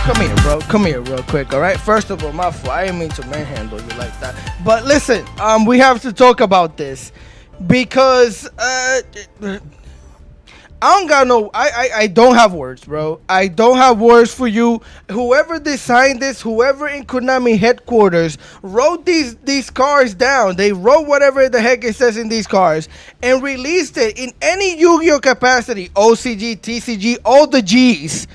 Come here, bro. Come here real quick, all right? First of all, my fault. I didn't mean to manhandle you like that. But listen, we have to talk about this because I don't got no. I don't have words, bro. I don't have words for you. Whoever designed this, whoever in Konami headquarters wrote these cards down. They wrote whatever the heck it says in these cards and released it in any Yu-Gi-Oh capacity, OCG, TCG, all the G's.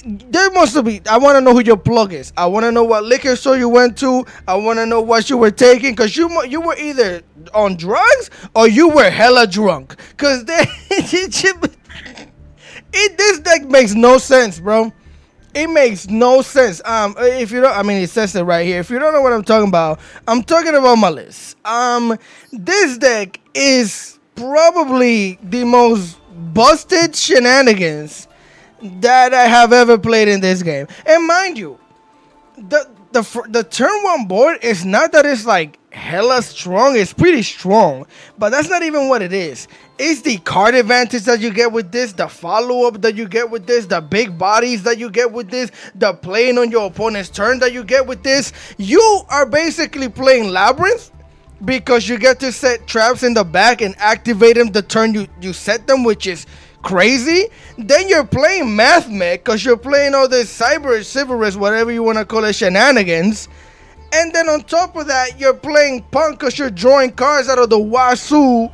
There must be. I want to know who your plug is. I want to know what liquor store you went to. I want to know what you were taking, because you were either on drugs or you were hella drunk. Because this deck makes no sense, bro. It makes no sense. If you don't, I mean, it says it right here. If you don't know what I'm talking about Maliss. This deck is probably the most busted shenanigans that I have ever played in this game. And mind you, the turn one board is not that it's like hella strong. It's pretty strong, but that's not even what it is. It's the card advantage that you get with this, the follow-up that you get with this, the big bodies that you get with this, the playing on your opponent's turn that you get with this. You are basically playing Labyrinth because you get to set traps in the back and activate them the turn you set them, which is crazy. Then you're playing Math Mech because you're playing all this Cyberus, whatever you want to call it, shenanigans. And then on top of that, you're playing Punk because you're drawing cards out of the wazoo.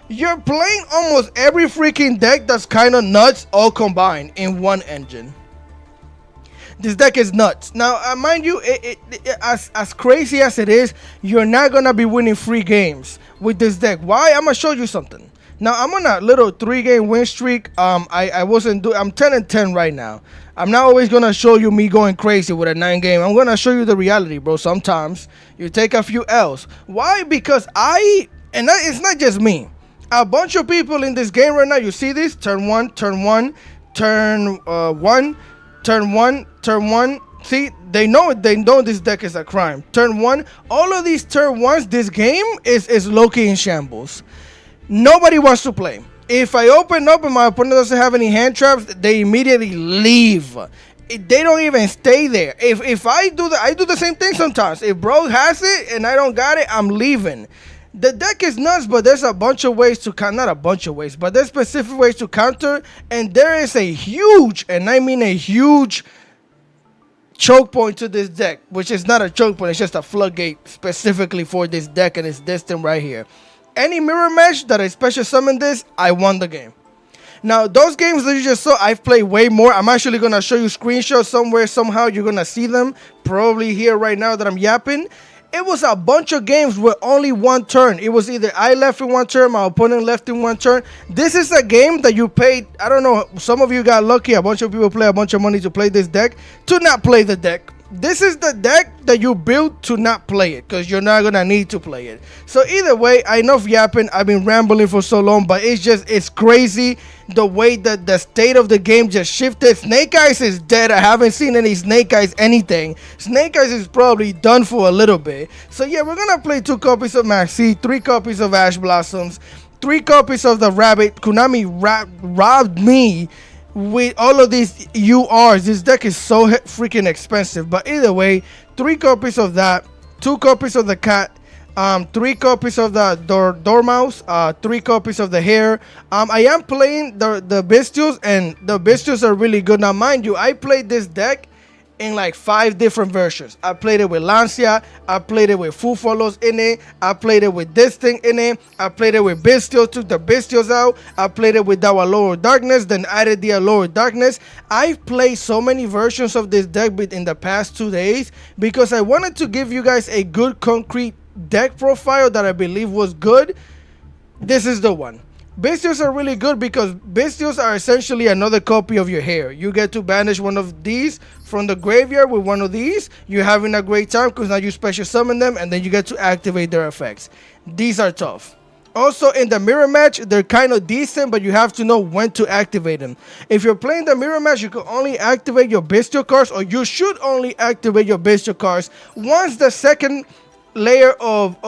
You're playing almost every freaking deck that's kind of nuts all combined in one engine. This deck is nuts. Now, mind you, as crazy as it is, you're not going to be winning free games with this deck. Why? I'm going to show you something. Now, I'm on a little 3-game win streak. I'm 10-10 right now. I'm not always going to show you me going crazy with a 9-game. I'm going to show you the reality, bro. Sometimes you take a few L's. Why? Because it's not just me. A bunch of people in this game right now, you see this? Turn 1, turn 1, turn 1, turn 1, turn 1. See, they know this deck is a crime. Turn 1. All of these turn 1s, this game is low-key in shambles. Nobody wants to play. If I open up and my opponent doesn't have any hand traps, they immediately leave. They don't even stay there. If I do the same thing sometimes. If bro has it and I don't got it, I'm leaving. The deck is nuts, but there's a bunch of ways to not a bunch of ways, but there's specific ways to counter, and there is a huge, and I mean a huge, choke point to this deck, which is not a choke point, it's just a floodgate specifically for this deck, and it's this thing right here. Any mirror match that I special summon this, I won the game. Now, those games that you just saw, I've played way more. I'm actually going to show you screenshots somewhere, somehow. You're going to see them probably here right now that I'm yapping. It was a bunch of games with only one turn. It was either I left in one turn, my opponent left in one turn. This is a game that you paid, I don't know, some of you got lucky. A bunch of people play a bunch of money to play this deck, to not play the deck. This is the deck that you built to not play it, because you're not going to need to play it. So either way, enough yapping. I've been rambling for so long, but it's crazy the way that the state of the game just shifted. Snake Eyes is dead. I haven't seen any Snake Eyes anything. Snake Eyes is probably done for a little bit. So yeah, we're going to play 2 copies of Maxi, 3 copies of Ash Blossoms, 3 copies of the Rabbit. Konami robbed me with all of these URs. This deck is so freaking expensive, but either way, 3 copies of that, 2 copies of the cat, 3 copies of the dormouse, 3 copies of the hare. I am playing the bestials, and the bestials are really good. Now mind you, I played this deck in like 5 different versions. I played it with Lancia, I played it with Fufolos in it, I played it with this thing in it, I played it with Bestials, took the Bestials out, I played it with our Lower Darkness, then added the Lower Darkness. I've played so many versions of this deck in the past 2 days because I wanted to give you guys a good concrete deck profile that I believe was good. This is the one. Bestials are really good because Bestials are essentially another copy of your hair. You get to banish one of these from the graveyard with one of these. You're having a great time because now you special summon them and then you get to activate their effects. These are tough. Also, in the mirror match, they're kind of decent, but you have to know when to activate them. If you're playing the mirror match, you can only activate your bestial cards, or you should only activate your bestial cards once the second layer of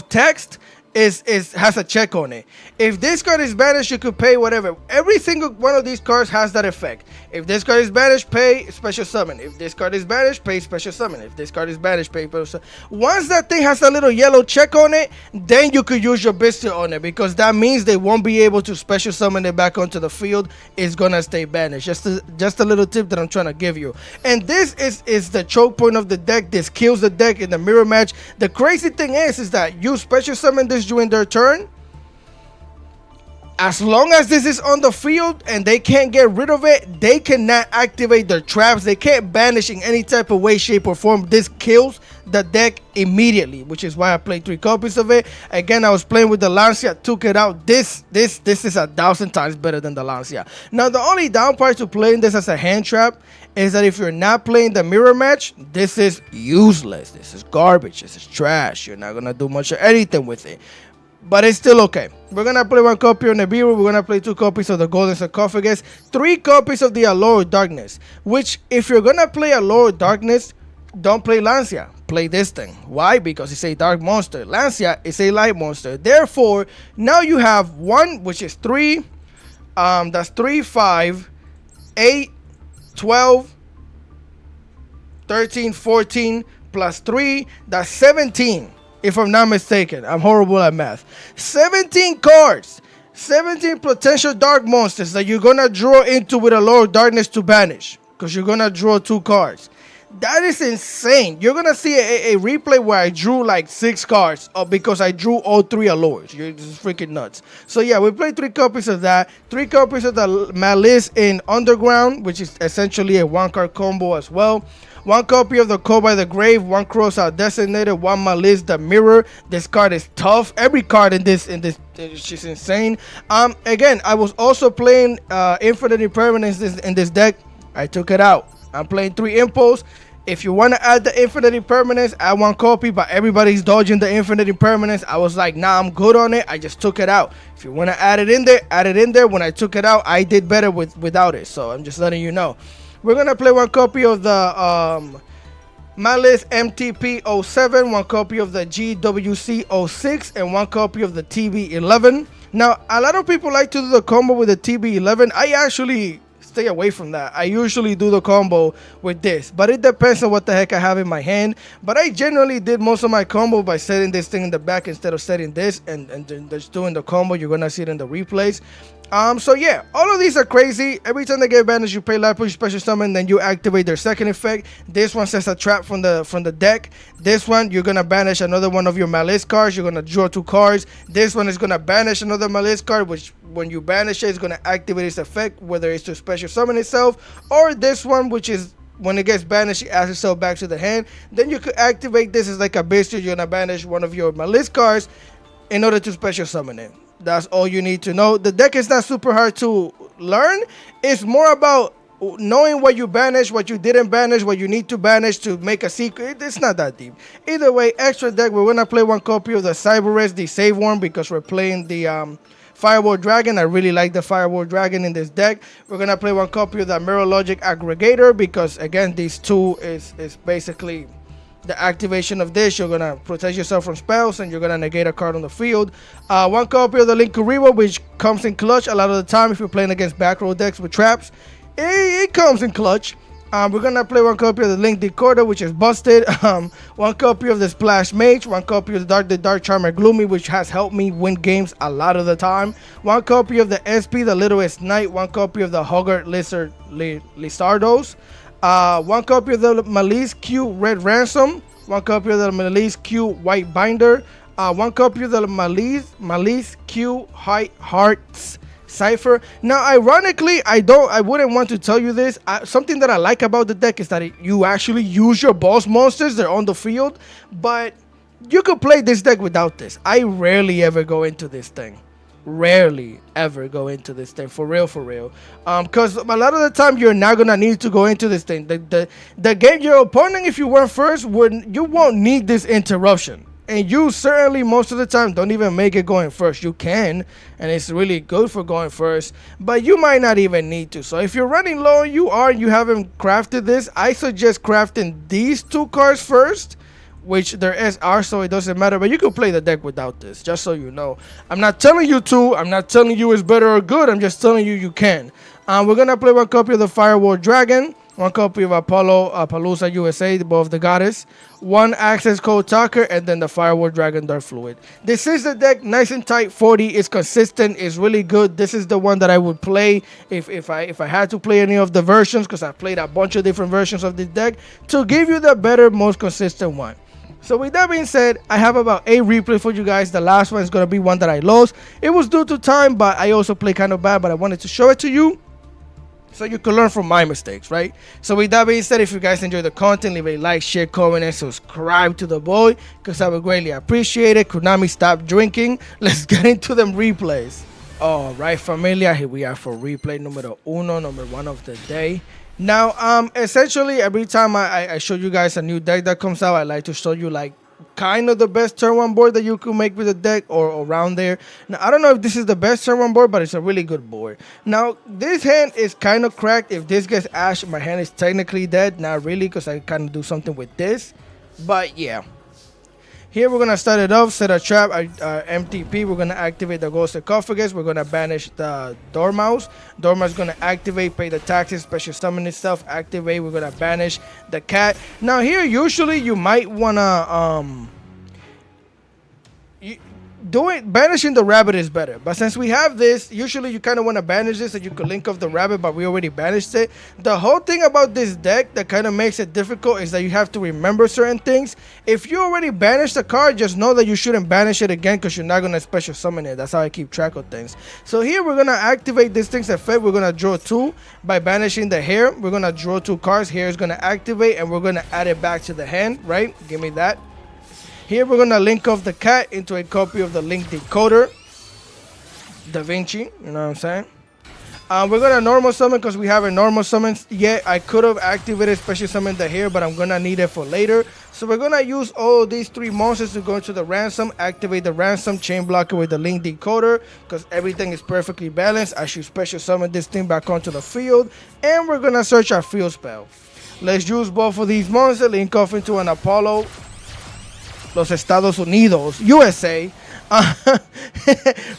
text is has a check on it. If this card is banished, you could pay whatever. Every single one of these cards has that effect. If this card is banished, pay special summon. If this card is banished, pay special summon. If this card is banished, pay special summon. Once that thing has a little yellow check on it, then you could use your Bestial on it, because that means they won't be able to special summon it back onto the field. It's gonna stay banished. Just a little tip that I'm trying to give you. And this is the choke point of the deck. This kills the deck in the mirror match. The crazy thing is that you special summon this during their turn. As long as this is on the field and they can't get rid of it, they cannot activate their traps. They can't banish in any type of way, shape, or form. This kills the deck immediately, which is why I played 3 copies of it. Again, I was playing with the Lancia, took it out. This is 1,000 times better than the Lancia. Now, the only down part to playing this as a hand trap is that if you're not playing the mirror match, this is useless. This is garbage. This is trash. You're not gonna do much of anything with it. But it's still okay. We're going to play 1 copy of Nibiru. We're going to play 2 copies of the Golden Sarcophagus. 3 copies of the Allure of Darkness. Which, if you're going to play Allure of Darkness, don't play Lancia. Play this thing. Why? Because it's a dark monster. Lancia is a light monster. Therefore, now you have 1, which is 3. That's 3, 5, 8, 12, 13, 14, plus 3. That's 17. If I'm not mistaken. I'm horrible at math. 17 cards. 17 potential dark monsters that you're going to draw into with a Allure of Darkness to banish. Because you're going to draw 2 cards. That is insane. You're going to see a replay where I drew like 6 cards because I drew all 3 allures. This is freaking nuts. So yeah, we played 3 copies of that. 3 copies of the Maliss in Underground, which is essentially a 1-card combo as well. 1 copy of the Call by the Grave, 1 Crossout Designated, 1 Maliss the Mirror. This card is tough. Every card in this is just insane. Again, I was also playing Infinite Impermanence in this deck. I took it out. I'm playing 3 Impulse. If you want to add the Infinite Impermanence, add 1 copy, but everybody's dodging the Infinite Impermanence. I was like, nah, I'm good on it. I just took it out. If you want to add it in there, add it in there. When I took it out, I did better without it. So I'm just letting you know. We're going to play 1 copy of the Maliss MTP 07, 1 copy of the GWC 06, and 1 copy of the TB 11. Now, a lot of people like to do the combo with the TB 11. I actually stay away from that. I usually do the combo with this, but it depends on what the heck I have in my hand. But I generally did most of my combo by setting this thing in the back instead of setting this and just doing the combo. You're going to see it in the replays. So yeah, all of these are crazy. Every time they get banished, you pay life push, special summon, then you activate their second effect. This one sets a trap from the deck. This one, you're gonna banish another one of your Maliss cards. You're gonna draw 2 cards. This one is gonna banish another Maliss card, which when you banish it, it's gonna activate its effect, whether it's to special summon itself, or this one, which is when it gets banished, it adds itself back to the hand. Then you could activate this as like a booster. You're gonna banish one of your Maliss cards in order to special summon it. That's all you need to know. The deck is not super hard to learn. It's more about knowing what you banish, what you didn't banish, what you need to banish to make a secret. It's not that deep. Either way, extra deck, we're going to play 1 copy of the Cyberess, the Save Worm, because we're playing the Firewall Dragon. I really like the Firewall Dragon in this deck. We're going to play 1 copy of the Mirror Logic Aggregator, because again, these 2 is basically the activation of this. You're gonna protect yourself from spells and you're gonna negate a card on the field. 1 copy of the Link Kuriboh, which comes in clutch a lot of the time if you're playing against back row decks with traps. It comes in clutch. We're gonna play 1 copy of the Link Decoder, which is busted. 1 copy of the Splash Mage, 1 copy of the Dark Charmer Gloomy, which has helped me win games a lot of the time. 1 copy of the SP, the Littlest Knight. 1 copy of the Hoggart Lizard Lizardos. 1 copy of the Maliss Q Red Ransom. 1 copy of the Maliss Q White Binder. 1 copy of the Maliss Q High Hearts Cipher. Now, ironically, I wouldn't want to tell you this. Something that I like about the deck is that you actually use your boss monsters. They're on the field, but you could play this deck without this. I rarely ever go into this thing. Rarely ever go into this thing, for real, because a lot of the time you're not gonna need to go into this thing. The game, your opponent, if you went first, you won't need this interruption, and you certainly most of the time don't even make it going first. You can, and it's really good for going first, but you might not even need to. So if you're running low, you haven't crafted this, I suggest crafting these 2 cards first, which there is are, so it doesn't matter. But you can play the deck without this, just so you know. I'm not telling you to. I'm not telling you it's better or good. I'm just telling you you can. We're gonna play one copy of the Firewall Dragon, one copy of Palooza USA, both the goddess, one access code Talker, and then the Firewall Dragon Dark Fluid. This is the deck, nice and tight. 40 is consistent, it's really good. This is the one that I would play if I had to play any of the versions, because I played a bunch of different versions of this deck to give you the better, most consistent one. So with that being said, I have about 8 replays for you guys. The last one is going to be one that I lost. It was due to time, but I also played kind of bad, but I wanted to show it to you so you can learn from my mistakes, right? So with that being said, if you guys enjoy the content, leave a like, share, comment, and subscribe to the boy, because I would greatly appreciate it. Konami, stop drinking. Let's get into them replays. All right, familia, here we are for replay numero uno, number 1 of the day. Now, essentially, every time I show you guys a new deck that comes out, I like to show you, like, kind of the best turn 1 board that you can make with the deck, or around there. Now, I don't know if this is the best turn 1 board, but it's a really good board. Now, this hand is kind of cracked. If this gets Ash, my hand is technically dead. Not really, because I kind of do something with this. But, yeah. Here we're going to start it off, set a trap, MTP. We're going to activate the Ghost Sarcophagus. We're going to banish the Dormouse. Dormouse is going to activate, pay the taxes, special summon itself, activate. We're going to banish the cat. Now here, usually you might want to... banishing the rabbit is better, but since we have this, usually you kind of want to banish this so you can link off the rabbit, but we already banished it. The whole thing about this deck that kind of makes it difficult is that you have to remember certain things. If you already banished the card, just know that you shouldn't banish it again, because you're not going to special summon it. That's how I keep track of things. So here we're going to activate this thing's effect. We're going to draw 2 by banishing the hair. We're going to draw 2 cards. Hair is going to activate, and we're going to add it back to the hand, right? Give me that. Here we're going to link off the cat into a copy of the Link Decoder, Da Vinci, you know what I'm saying? We're going to normal summon, because we haven't normal summoned yet. I could have activated special summon the hair, but I'm going to need it for later. So we're going to use all these 3 monsters to go into the ransom, activate the ransom, chain blocker with the Link Decoder, because everything is perfectly balanced. I should special summon this thing back onto the field, and we're going to search our field spell. Let's use both of these monsters, link off into an Apollo, Los Estados Unidos, USA.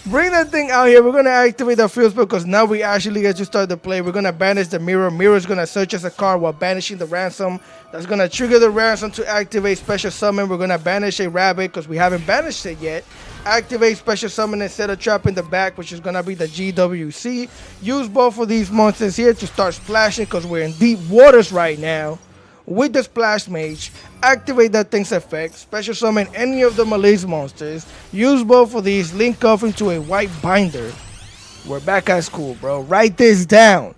Bring that thing out here. We're going to activate the field spell, because now we actually get to start the play. We're going to banish the mirror. Mirror is going to search as a card while banishing the ransom. That's going to trigger the ransom to activate special summon. We're going to banish a rabbit, because we haven't banished it yet. Activate special summon and set a trap in the back, which is going to be the GWC. Use both of these monsters here to start splashing, because we're in deep waters right now. With the Splash Mage, activate that thing's effect, special summon any of the Maliss monsters, use both of these, link off into a white binder. We're back at school, bro. Write this down.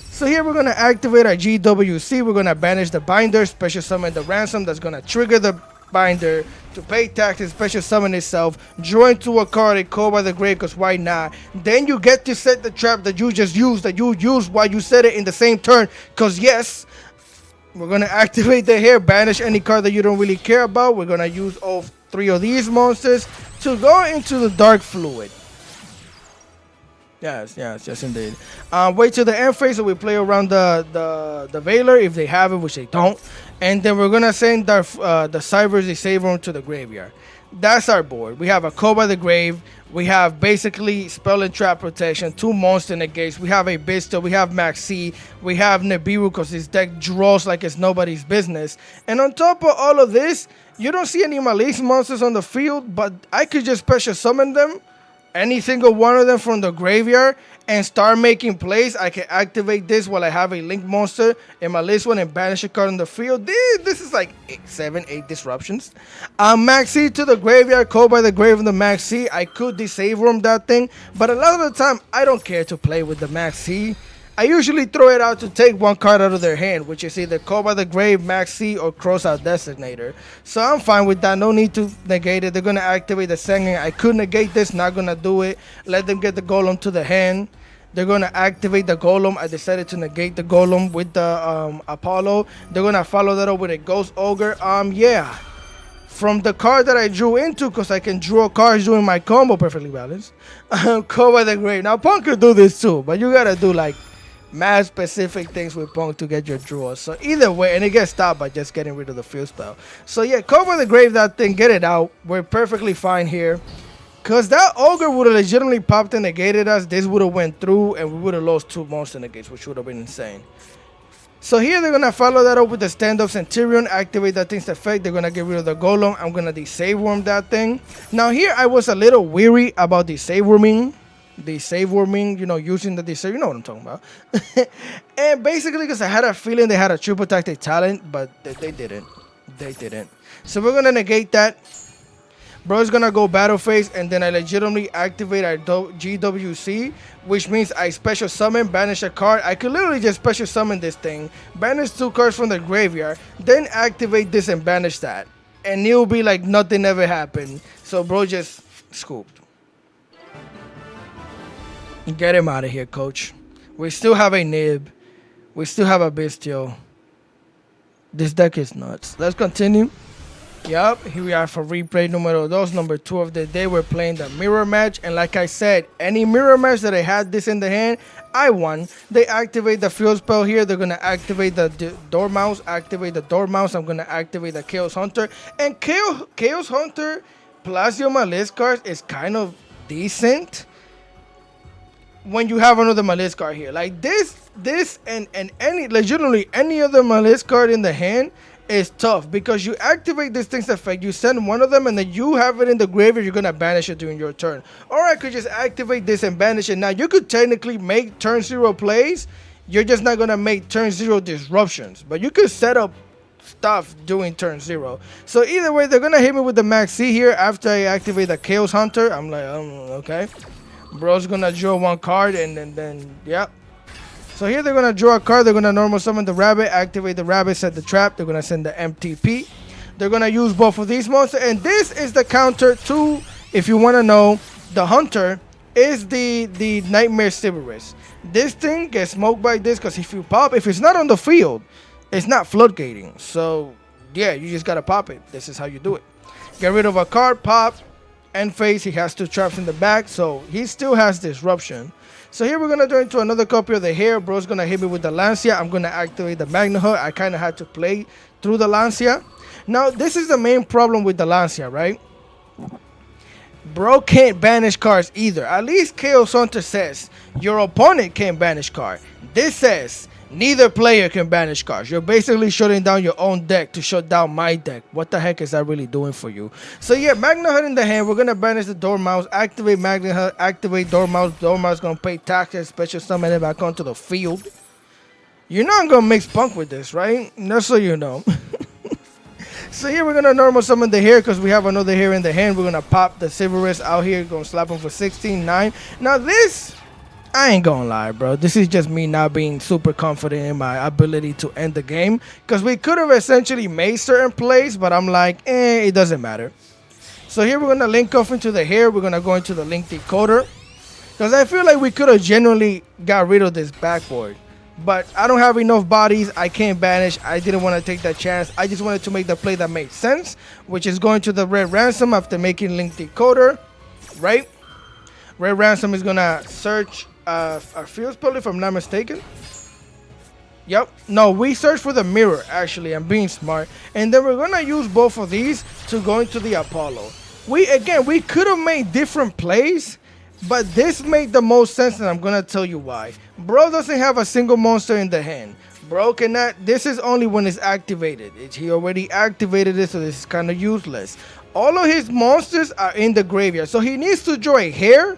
So here we're going to activate our GWC, we're going to banish the binder, special summon the ransom, that's going to trigger the binder to pay taxes, special summon itself, draw into a card, a call by the grave, because why not? Then you get to set the trap that you just used, that you used while you set it in the same turn, because yes, we're going to activate the hair, banish any card that you don't really care about. We're going to use all 3 of these monsters to go into the Dark Fluid. Yes, indeed. Wait till the end phase, so we play around the Veiler, if they have it, which they don't. And then we're going to send the Cyber's Disable to the graveyard. That's our board. We have a Call by the Grave. We have basically Spell and Trap Protection, 2 monster negates. We have a Bista. We have Maxi. We have Nibiru, because this deck draws like it's nobody's business. And on top of all of this, you don't see any Maliss monsters on the field, but I could just special summon them, any single one of them from the graveyard, and start making plays. I can activate this while I have a Link monster in my list one and banish a card on the field. This is like 7, 8 disruptions. Maxi to the graveyard, Call by the Grave of the Maxi. I could disable him that thing, but a lot of the time I don't care to play with the Maxi. I usually throw it out to take 1 card out of their hand, which is either Call by the Grave, Maxi, or Cross Out Designator. So I'm fine with that. No need to negate it. They're going to activate the second. I could negate this. Not going to do it. Let them get the Golem to the hand. They're going to activate the Golem. I decided to negate the Golem with the Apollo. They're going to follow that up with a Ghost Ogre. Yeah. From the card that I drew into, because I can draw cards doing my combo perfectly balanced. Call by the Grave. Now, Punk could do this too, but you got to do like Mad specific things with Punk to get your draw. So either way, and it gets stopped by just getting rid of the field spell. So yeah, cover the grave that thing, get it out. We're perfectly fine here. Because that ogre would have legitimately popped and negated us. This would have went through and we would have lost 2 monster negates, which would have been insane. So here they're going to follow that up with the standoff Centurion, activate that thing's effect. They're going to get rid of the Golem. I'm going to disave worm that thing. Now here I was a little weary about disave worming. You know, using the disave, you know what I'm talking about. And basically because I had a feeling they had a triple tactic talent, but they didn't. They didn't. So we're going to negate that. Bro's gonna go battle phase, and then I legitimately activate our GWC, which means I special summon, banish a card. I could literally just special summon this thing, banish 2 cards from the graveyard, then activate this and banish that. And it'll be like nothing ever happened. So bro just scooped. Get him out of here, coach. We still have a nib. We still have a bestial. This deck is nuts. Let's continue. Yup, here we are for replay numero 2, number 2 of the day. We're playing the mirror match, and like I said, any mirror match that I had this in the hand, I won. They activate the field spell here. They're gonna activate the Dormouse, activate the Dormouse. I'm gonna activate the Chaos Hunter, and Chaos Hunter plus your Maliss card is kind of decent when you have another Maliss card here. Like this and any legitimately any other Maliss card in the hand is tough, because you activate this thing's effect, you send one of them, and then you have it in the graveyard, you're gonna banish it during your turn. Or I could just activate this and banish it. Now you could technically make turn 0 plays, you're just not gonna make turn 0 disruptions, but you could set up stuff doing turn 0. So either way, they're gonna hit me with the Max C here after I activate the Chaos Hunter. I'm like, okay. Bro's gonna draw 1 card, and then yeah. So here they're going to draw a card. They're going to normal summon the rabbit, activate the rabbit, set the trap. They're going to send the MTP. They're going to use both of these monsters. And this is the counter to, if you want to know, the Hunter is the Nightmare Sybaris. This thing gets smoked by this because if you pop, if it's not on the field, it's not floodgating. So yeah, you just got to pop it. This is how you do it. Get rid of a card, pop, end phase. He has 2 traps in the back, so he still has disruption. So here we're going to go into another copy of the hair. Bro's going to hit me with the Lancia. I'm going to activate the Magna Hood. I kind of had to play through the Lancia. Now, this is the main problem with the Lancia, right? Bro can't banish cards either. At least Chaos Hunter says your opponent can't banish card. This says neither player can banish cards. You're basically shutting down your own deck to shut down my deck. What the heck is that really doing for you? So yeah, Magna Hood in the hand. We're going to banish the Dormouse, activate Magna Hood, activate Dormouse. Dormouse going to pay taxes, special summon it back onto the field. You're not going to mix Punk with this, right? Just so you know. So here we're going to normal summon the hair because we have another hair in the hand. We're going to pop the Sybaris out here. Going to slap him for 16-9. Now this, I ain't gonna lie, bro. This is just me not being super confident in my ability to end the game, because we could have essentially made certain plays, but I'm like, it doesn't matter. So here we're gonna link off into the hair. We're gonna go into the link decoder, because I feel like we could have genuinely got rid of this backboard, but I don't have enough bodies. I can't banish. I didn't want to take that chance. I just wanted to make the play that made sense, which is going to the Red Ransom after making link decoder, right? Red Ransom is gonna search a field spell, if I'm not mistaken. Yep. No, we search for the mirror, actually. I'm being smart. And then we're going to use both of these to go into the Apollo. We could have made different plays, but this made the most sense, and I'm going to tell you why. Bro doesn't have a single monster in the hand. Bro cannot. This is only when it's activated. He already activated it, so this is kind of useless. All of his monsters are in the graveyard. So he needs to draw a hair,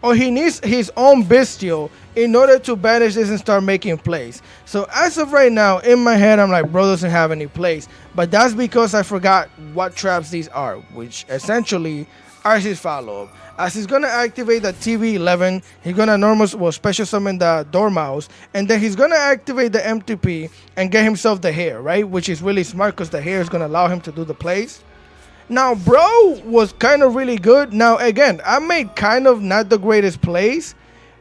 or he needs his own bestial in order to banish this and start making plays. So as of right now, in my head, I'm like, bro doesn't have any plays. But that's because I forgot what traps these are, which essentially are his follow-up. As he's going to activate the TV11, he's going to special summon the Dormouse, and then he's going to activate the MTP and get himself the hair, right? Which is really smart because the hair is going to allow him to do the plays. Now, bro was kind of really good. Now, again, I made kind of not the greatest plays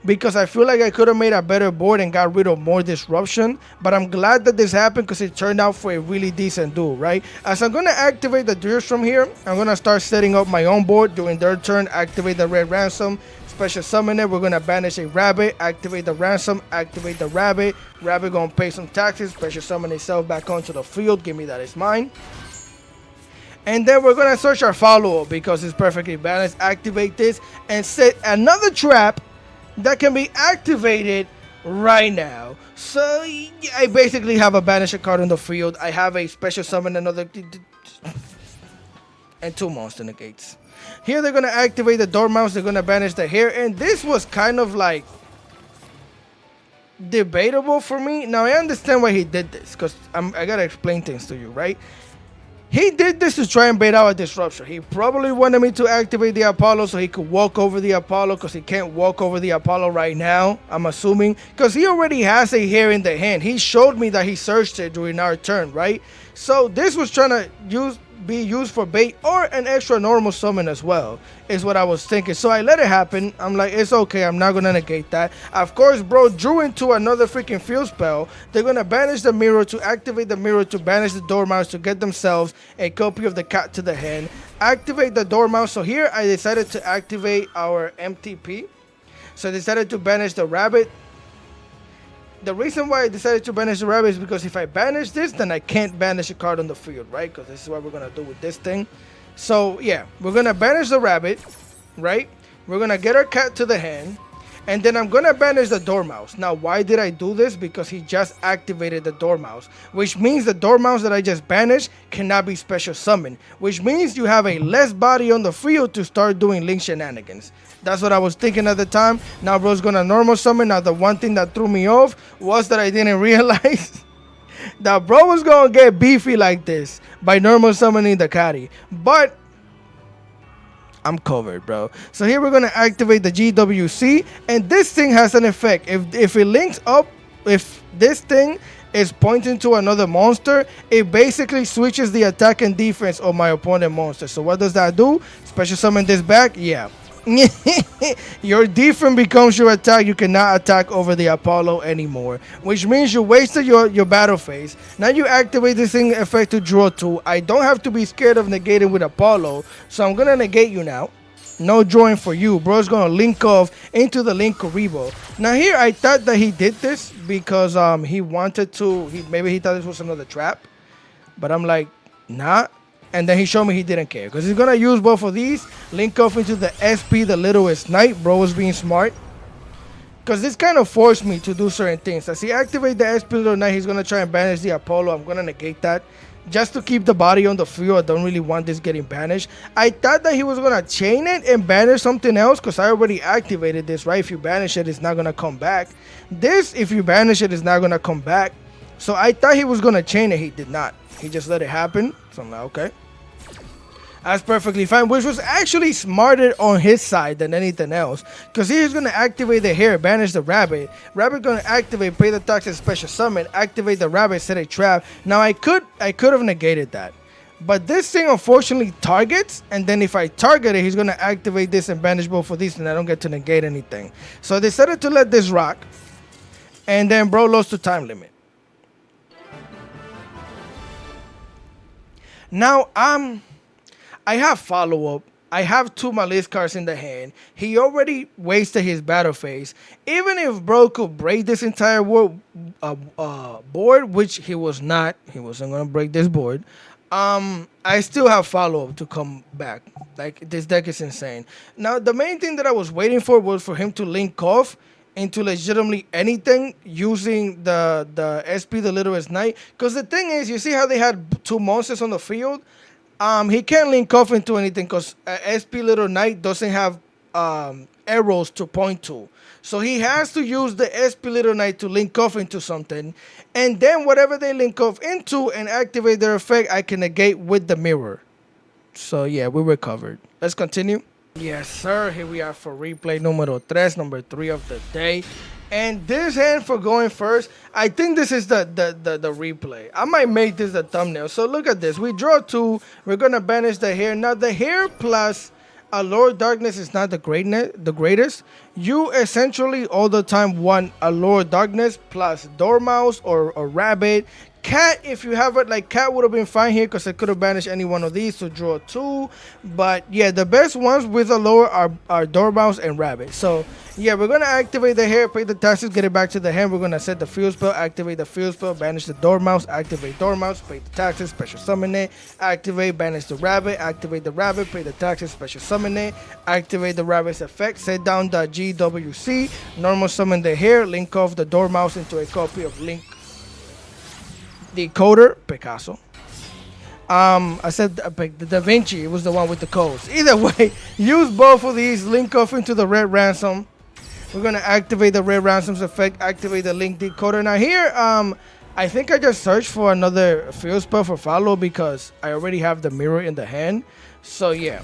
because I feel like I could have made a better board and got rid of more disruption. But I'm glad that this happened because it turned out for a really decent duel, right? As I'm going to activate the Deers from here, I'm going to start setting up my own board during their turn, activate the Red Ransom, special summon it. We're gonna banish a rabbit, activate the ransom, activate the rabbit. Rabbit gonna pay some taxes, special summon itself back onto the field. Give me that, it's mine. And then we're gonna search our follow-up because it's perfectly balanced. Activate this and set another trap that can be activated right now. So I basically have a banisher card on the field. I have a special summon, another, and 2 monster negates. Here they're gonna activate the Dormouse. They're gonna banish the hair, and this was kind of like debatable for me. Now I understand why he did this because I gotta explain things to you, right? He did this to try and bait out a disruption. He probably wanted me to activate the Apollo so he could walk over the Apollo, because he can't walk over the Apollo right now, I'm assuming. Because he already has a hair in the hand. He showed me that he searched it during our turn, right? So this was trying to be used for bait or an extra normal summon as well, is what I was thinking. So I let it happen. I'm like, it's okay, I'm not gonna negate that. Of course, bro drew into another freaking field spell. They're gonna banish the mirror to activate the mirror to banish the Dormouse to get themselves a copy of the cat to the hand. Activate the Dormouse. So here I decided to activate our MTP. So I decided to banish the rabbit. The reason why I decided to banish the rabbit is because if I banish this, then I can't banish a card on the field, right? Because this is what we're going to do with this thing. So, yeah, we're going to banish the rabbit, right? We're going to get our cat to the hand. And then I'm going to banish the Dormouse. Now, why did I do this? Because he just activated the Dormouse, which means the Dormouse that I just banished cannot be special summoned, which means you have a less body on the field to start doing Link shenanigans. That's what I was thinking at the time. Now, bro's going to normal summon. Now, the one thing that threw me off was that I didn't realize that bro was going to get beefy like this by normal summoning the Catty. But I'm covered, bro. So here we're going to activate the GWC, and this thing has an effect. If it links up, if this thing is pointing to another monster, it basically switches the attack and defense of my opponent monster. So what does that do? Special summon this back? Yeah. Your defense becomes your attack. You cannot attack over the Apollo anymore, which means you wasted your battle phase. Now you activate this thing effect to draw 2. I don't have to be scared of negating with Apollo, so I'm gonna negate you now. No drawing for you. Bro's gonna link off into the Link Karibo. Now here I thought that he did this because he wanted to, maybe he thought this was another trap, but I'm like, nah. And then he showed me he didn't care because he's gonna use both of these, link off into the SP, the Littlest Knight. Bro was being smart because this kind of forced me to do certain things. As he activate the SP Little Knight, he's gonna try and banish the Apollo. I'm gonna negate that just to keep the body on the field. I don't really want this getting banished. I thought that he was gonna chain it and banish something else because I already activated this, right? If you banish it, it's not gonna come back. This, if you banish it, is not gonna come back. So I thought he was gonna chain it. He did not. He just let it happen. So I'm like, okay, that's perfectly fine, which was actually smarter on his side than anything else, because he's going to activate the hair, banish the rabbit. Rabbit going to activate, pay the tax and special summon, activate the rabbit, set a trap. Now I could have negated that, but this thing unfortunately targets, and then if I target it, he's going to activate this and banish both of these, and I don't get to negate anything. So I decided to let this rock, and then bro lost to time limit. Now I have follow-up. I have 2 Maliss cards in the hand. He already wasted his battle phase. Even if bro could break this entire board, which he was not. He wasn't going to break this board. I still have follow-up to come back. Like, this deck is insane. Now, the main thing that I was waiting for was for him to link off into legitimately anything using the SP, the Littlest Knight. Because the thing is, you see how they had 2 monsters on the field? He can't link off into anything because SP Little Knight doesn't have arrows to point to. So he has to use the SP Little Knight to link off into something. And then whatever they link off into and activate their effect, I can negate with the mirror. So yeah, we were covered. Let's continue. Yes, sir. Here we are for replay numero 3, number 3 of the day. And this hand for going first, I think this is the replay. I might make this the thumbnail. So look at this. We draw 2. We're going to banish the hair. Now, the hair plus Allure Darkness is not the greatest. You essentially all the time want Allure Darkness plus Dormouse or Rabbit Cat, if you have it, like Cat would have been fine here because I could have banished any one of these to draw 2. But yeah, the best ones with the lower are Dormouse and Rabbit. So yeah, we're gonna activate the hair, pay the taxes, get it back to the hand. We're gonna set the field spell, activate the field spell, banish the Dormouse, activate Dormouse, pay the taxes, special summon it, activate, banish the Rabbit, activate the Rabbit, pay the taxes, special summon it, activate the Rabbit's effect, set down the GWC, normal summon the hair, link off the Dormouse into a copy of Link Decoder, Picasso. I said the Da Vinci, it was the one with the codes. Either way, use both of these, link off into the Red Ransom. We're gonna activate the Red Ransom's effect, activate the Link Decoder. Now here, I think I just searched for another field spell for follow because I already have the mirror in the hand. So yeah,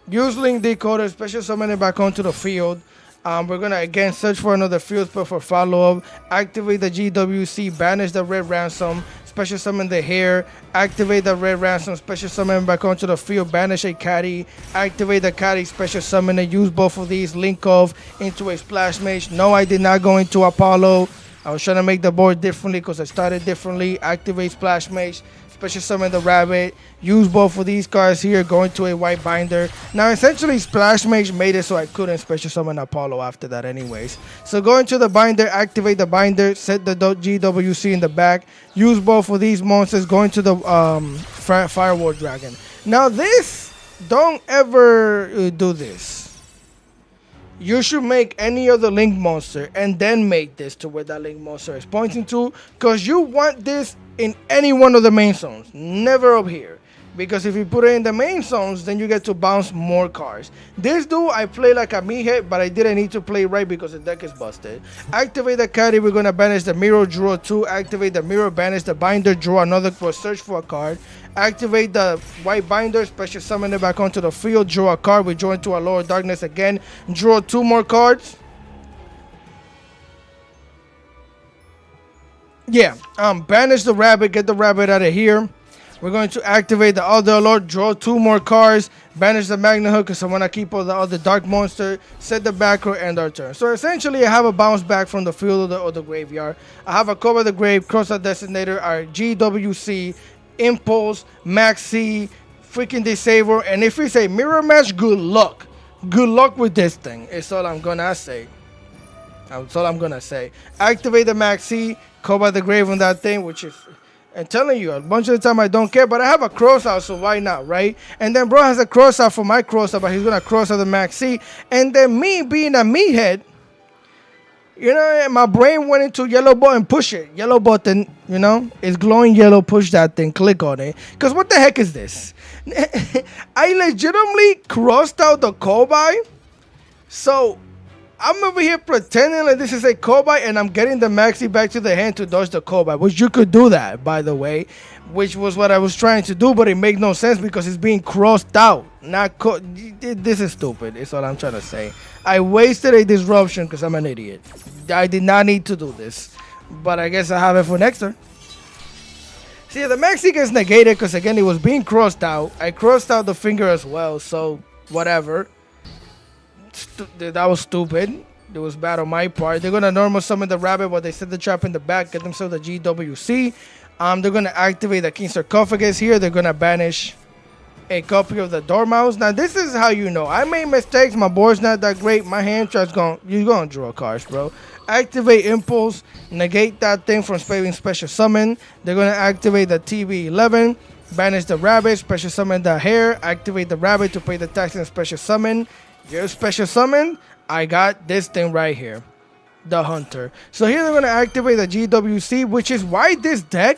use Link Decoder, special summon it back onto the field. We're gonna again search for another field spell for follow-up, activate the GWC, banish the Red Ransom, special summon the hair, activate the Red Ransom, special summon back onto the field, banish a Caddy, activate the Caddy, special summon it, use both of these, link off into a Splash Mage. No, I did not go into Apollo. I was trying to make the board differently because I started differently. Activate Splash Mage, special summon the Rabbit, use both of these cards here, go into a white binder. Now essentially Splash Mage made it so I couldn't special summon Apollo after that anyways. So go into the binder, activate the binder, set the GWC in the back, use both of these monsters, go into the Firewall Dragon. Now this, don't ever do this. You should make any other Link monster and then make this to where that Link monster is pointing to, because you want this in any one of the main zones, never up here. Because if you put it in the main zones, then you get to bounce more cards. This dude, I play like a meathead, but I didn't need to play right because the deck is busted. Activate the Caddy, we're going to banish the mirror, draw 2. Activate the mirror, banish the binder, draw another for search for a card. Activate the white binder, special summon it back onto the field, draw a card, we draw into a Lower Darkness again, draw 2 more cards. Yeah, banish the Rabbit, get the Rabbit out of here. We're going to activate the other Lord, draw 2 more cards, banish the Magna Hook because I want to keep all the other Dark Monster, set the back row, end our turn. So essentially I have a bounce back from the field or the graveyard. I have a Cover the Grave, Cross the Designator, our GWC, Impulse, Maxi, freaking Disable, and if we say Mirror Match, good luck. Good luck with this thing, is all I'm gonna say. That's all I'm gonna say. Activate the Maxi, Cover the Grave on that thing, which is... I'm telling you, a bunch of the time I don't care, but I have a cross out, so why not, right? And then bro has a cross out for my cross out, but he's gonna cross out the Maxi. And then me being a meathead, you know, my brain went into yellow button, push it. Yellow button, you know, it's glowing yellow, push that thing, click on it. Because what the heck is this? I legitimately crossed out the Kobai. So I'm over here pretending like this is a Kobai and I'm getting the Maxi back to the hand to dodge the Kobai, which you could do that, by the way, which was what I was trying to do, but it made no sense because it's being crossed out. This is stupid, is all I'm trying to say. I wasted a disruption because I'm an idiot. I did not need to do this, but I guess I have it for next turn. See, the Maxi gets negated because, again, it was being crossed out. I crossed out the finger as well, so whatever. That was stupid. It was bad on my part. They're gonna normal summon the Rabbit, but they set the trap in the back, get themselves the GWC. They're gonna activate the King Sarcophagus here. They're gonna banish a copy of the Dormouse. Now this is how you know I made mistakes. My board's not that great. My hand trap's you're gonna draw cards, bro. Activate Impulse, negate that thing from spelling special summon. They're gonna activate the TB11, banish the Rabbit, special summon the hair, activate the Rabbit to pay the tax and special summon. Your special summon, I got this thing right here, the Hunter. So here they're going to activate the GWC, which is why this deck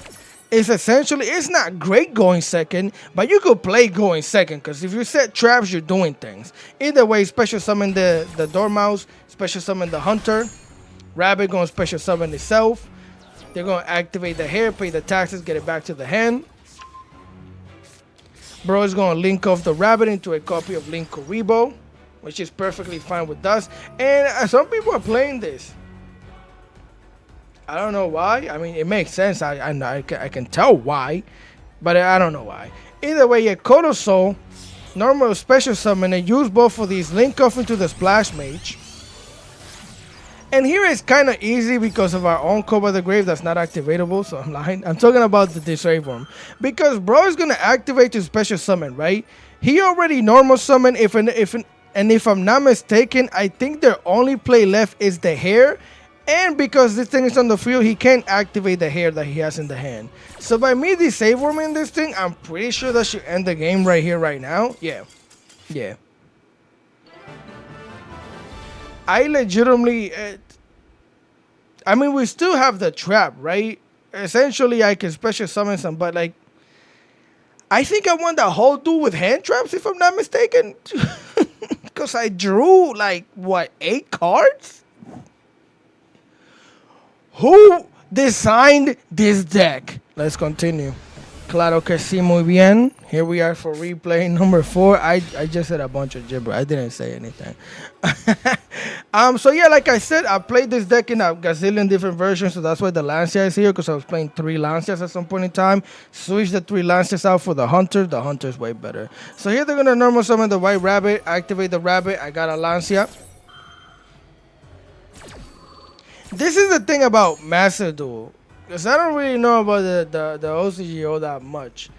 is essentially, it's not great going second, but you could play going second, because if you set traps, you're doing things. Either way, special summon the Dormouse, special summon the Hunter, Rabbit going to special summon itself. They're going to activate the hair, pay the taxes, get it back to the hand. Bro is going to link off the Rabbit into a copy of Link Karibo, which is perfectly fine with us. And some people are playing this. I don't know why. I mean, it makes sense. I can tell why, but I don't know why. Either way, yeah, Kodo Soul, normal special summon, and use both of these, link off into the Splash Mage. And here it's kind of easy because of our own Code by the Grave that's not activatable, so I'm lying. I'm talking about the Disarray form. Because bro is going to activate his special summon, right? He already normal summon, and if I'm not mistaken, I think their only play left is the hair. And because this thing is on the field, he can't activate the hair that he has in the hand. So by me disabling this thing, I'm pretty sure that should end the game right here, right now. Yeah. Yeah. I legitimately... I mean, we still have the trap, right? Essentially, I can special summon some, but like... I think I won the whole duel with hand traps, if I'm not mistaken. Because I drew, like, what, 8 cards? Who designed this deck? Let's continue. Claro que sí, muy bien. Here we are for replay number 4. I just said a bunch of gibber. I didn't say anything. So yeah, like I said, I played this deck in a gazillion different versions, so that's why the Lancia is here, because I was playing 3 Lancias at some point in time. Switch the 3 Lancias out for the Hunter. The Hunter's way better. So here they're going to normal summon the White Rabbit, activate the Rabbit. I got a Lancia. This is the thing about Master Duel, because I don't really know about the OCGO that much.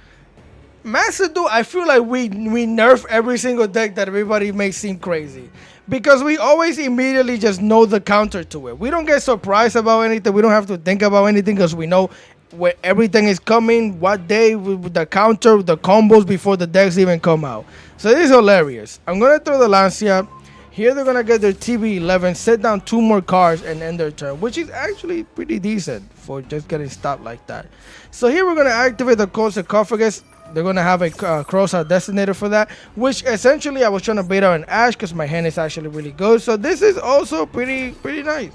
Master Duel, I feel like we nerf every single deck that everybody makes seem crazy, because we always immediately just know the counter to it. We don't get surprised about anything. We don't have to think about anything because we know where everything is coming, what day, with the counter, the combos before the decks even come out. So this is hilarious. I'm going to throw the Lancia. Here they're going to get their TB11, set down 2 more cards, and end their turn, which is actually pretty decent for just getting stopped like that. So here we're going to activate the Cold Sarcophagus. They're going to have a Cross-Out Destinator for that, which essentially I was trying to bait out an Ash because my hand is actually really good. So this is also pretty nice.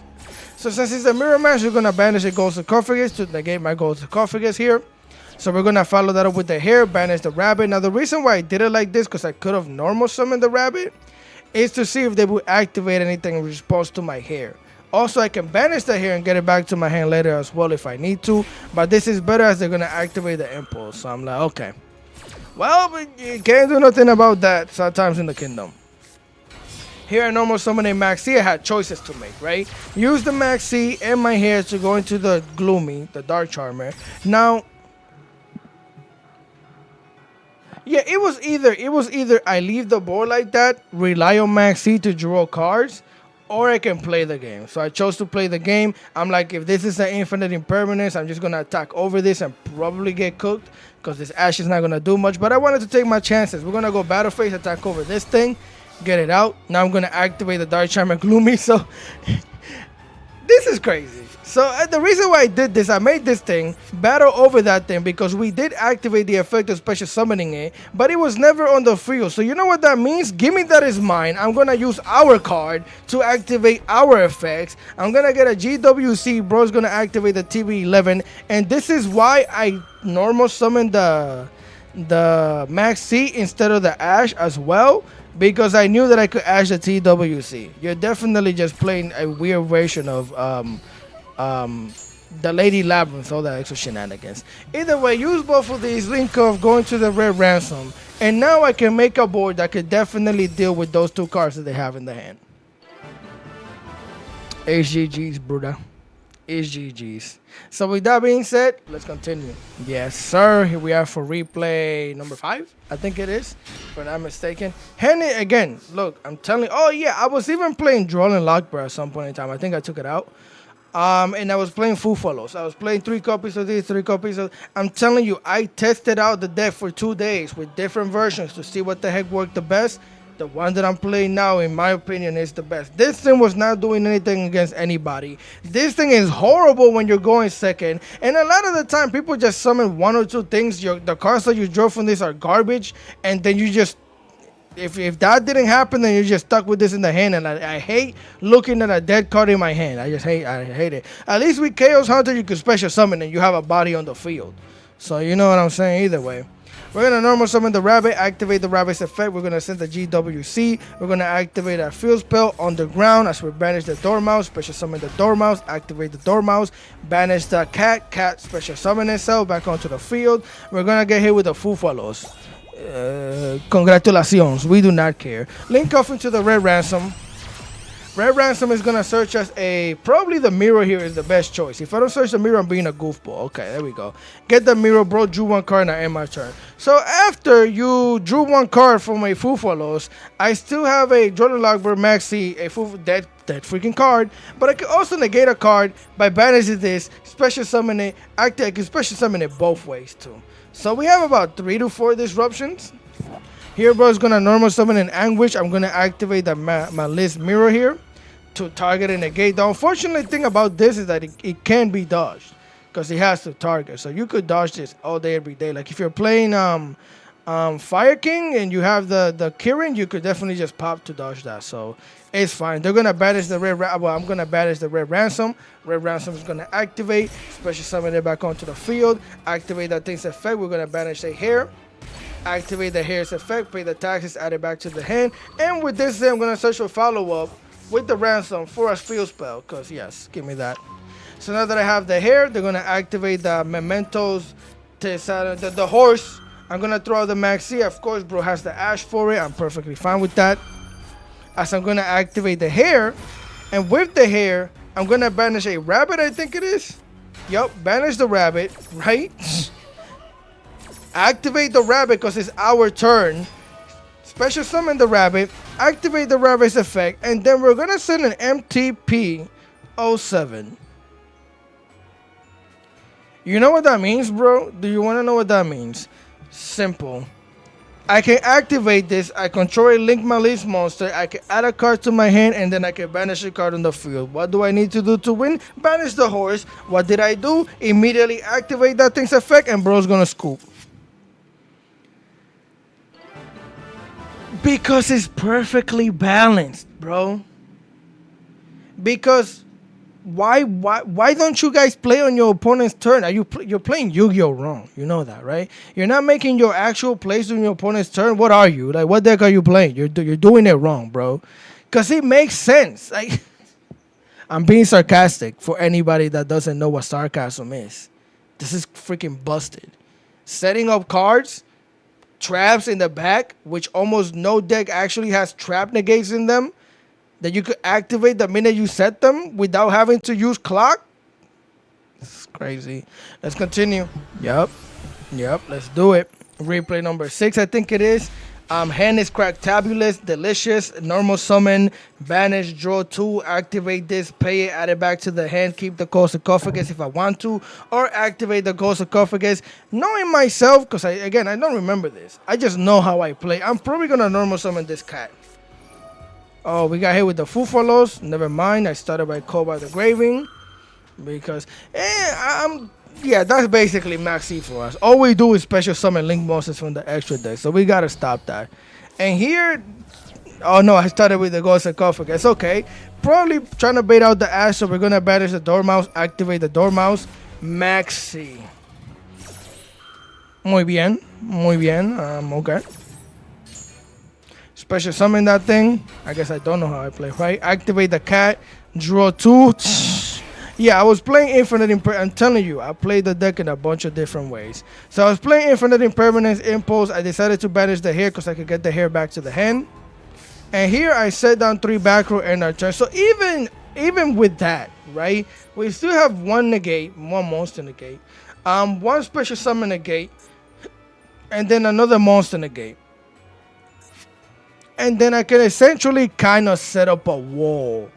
So since it's a Mirror Match, we're going to banish a Gold Sarcophagus to negate my Gold Sarcophagus here. So we're going to follow that up with the hair, banish the Rabbit. Now the reason why I did it like this, because I could have normal summoned the Rabbit, is to see if they will activate anything in response to my hair. Also, I can banish the hair and get it back to my hand later as well if I need to. But this is better as they're going to activate the Impulse. So I'm like, okay. Well, but you can't do nothing about that sometimes in the kingdom. Here I normal summon a Maxi. I had choices to make, right? Use the Maxi and my hair to go into the Gloomy, the Dark Charmer. Now... yeah, it was either I leave the board like that, rely on Maxi to draw cards, or I can play the game. So I chose to play the game. I'm like, if this is an infinite impermanence, I'm just going to attack over this and probably get cooked because this Ash is not going to do much. But I wanted to take my chances. We're going to go Battle Phase, attack over this thing, get it out. Now I'm going to activate the Dark Charmer Gloomy. So this is crazy. So the reason why I did this, I made this thing, battle over that thing, because we did activate the effect of special summoning it, but it was never on the field. So you know what that means? Give me that is mine. I'm going to use our card to activate our effects. I'm going to get a GWC. Bro's going to activate the TB11. And this is why I normal summon the Max C instead of the Ash as well, because I knew that I could Ash the TWC. You're definitely just playing a weird version of... the Lady Labyrinth, all that extra shenanigans. Either way, use both of these, link off, going to the Red Ransom, and now I can make a board that could definitely deal with those 2 cards that they have in the hand. HGG's, Bruda. HGG's. So with that being said, let's continue. Yes, sir. Here we are for replay number 5. I think it is, if I'm not mistaken. Henny again. Look, I'm telling you. Oh yeah, I was even playing Duel and Lockbird at some point in time. I think I took it out. And I was playing Fufalos. I was playing 3 copies of this, 3 copies of... I'm telling you, I tested out the deck for 2 days with different versions to see what the heck worked the best. The one that I'm playing now, in my opinion, is the best. This thing was not doing anything against anybody. This thing is horrible when you're going second. And a lot of the time, people just summon 1 or 2 things. The cards that you draw from this are garbage. And then you just... If that didn't happen, then you're just stuck with this in the hand, and I hate looking at a dead card in my hand. I hate it. At least with Chaos Hunter, you can special summon and you have a body on the field. So you know what I'm saying. Either way, we're gonna normal summon the Rabbit, activate the Rabbit's effect. We're gonna send the GWC. We're gonna activate our field spell on the ground as we banish the Dormouse, special summon the Dormouse, activate the Dormouse, banish the Cat, special summon itself back onto the field. We're gonna get hit with the Fufalos. Congratulations, we do not care. Link off into the Red Ransom. Red Ransom is gonna search as a, probably the mirror here is the best choice. If I don't search the mirror, I'm being a goofball. Okay, there we go. Get the mirror, bro. Drew one card and I end my turn. So after you drew one card from a Fufalos, I still have a Jordan Lockbird Maxi, a dead freaking card. But I can also negate a card by banishing this, special summon it, I can special summon it both ways too. So we have about 3 to 4 disruptions. Here, bro, is gonna normal summon an Anguish. I'm gonna activate the Maliss mirror here to target and negate. The unfortunate thing about this is that it can be dodged because it has to target. So you could dodge this all day, every day. Like if you're playing Fire King and you have the Kirin, you could definitely just pop to dodge that. So it's fine. They're gonna banish the I'm gonna banish the Red Ransom. Red Ransom is gonna activate, special summon it back onto the field, activate that thing's effect. We're gonna banish a hair. Activate the hair's effect, pay the taxes, add it back to the hand. And with this, I'm going to search for follow-up with the ransom for a field spell. Because, yes, give me that. So now that I have the hair, they're going to activate the mementos, the horse. I'm going to throw out the Maxi. Of course, bro has the ash for it. I'm perfectly fine with that. As I'm going to activate the hair. And with the hair, I'm going to banish a rabbit, I think it is. Yup, banish the rabbit, right? Activate the rabbit because it's our turn. Special summon the rabbit. Activate the rabbit's effect. And then we're going to send an MTP-07. You know what that means, bro? Do you want to know what that means? Simple. I can activate this. I control a Link Maliss monster. I can add a card to my hand. And then I can banish a card on the field. What do I need to do to win? Banish the horse. What did I do? Immediately activate that thing's effect. And bro's going to scoop. Because it's perfectly balanced, bro. Because why don't you guys play on your opponent's turn? You're playing Yu-Gi-Oh wrong. You know that, right? You're not making your actual plays on your opponent's turn. What are you? Like, what deck are you playing? You're doing it wrong, bro. Because it makes sense. Like, I'm being sarcastic for anybody that doesn't know what sarcasm is. This is freaking busted. Setting up cards, traps in the back, which almost no deck actually has trap negates in them, that you could activate the minute you set them without having to use clock. It's crazy. Let's continue. Yep, let's do it. Replay number 6, I think it is. Hand is Cracktabulous, Delicious, normal summon, banish, draw 2, activate this, pay it, add it back to the hand, keep the Gold Sarcophagus if I want to, or activate the Gold Sarcophagus. Knowing myself, because I don't remember this. I just know how I play. I'm probably going to normal summon this cat. Oh, we got hit with the Fufalos. Never mind. I started by Cobalt the Graving. Because, yeah, that's basically Max E for us. All we do is special summon Link monsters from the extra deck. So we got to stop that. And here, oh no, I started with the Gold Sarcophagus. Okay. Probably trying to bait out the Ash. So we're going to banish the Dormouse. Activate the Dormouse. Maxi. Muy bien. Okay. Special summon that thing. I guess I don't know how I play, right? Activate the cat. Draw 2. Yeah, I was playing Infinite Impermanence. I'm telling you, I played the deck in a bunch of different ways. So I was playing Infinite Impermanence, Impulse. I decided to banish the hair because I could get the hair back to the hand. And here I set down 3 back row and our turn. So even with that, right, we still have 1 negate, 1 monster negate, 1 special summon negate, and then another monster negate. And then I can essentially kind of set up a wall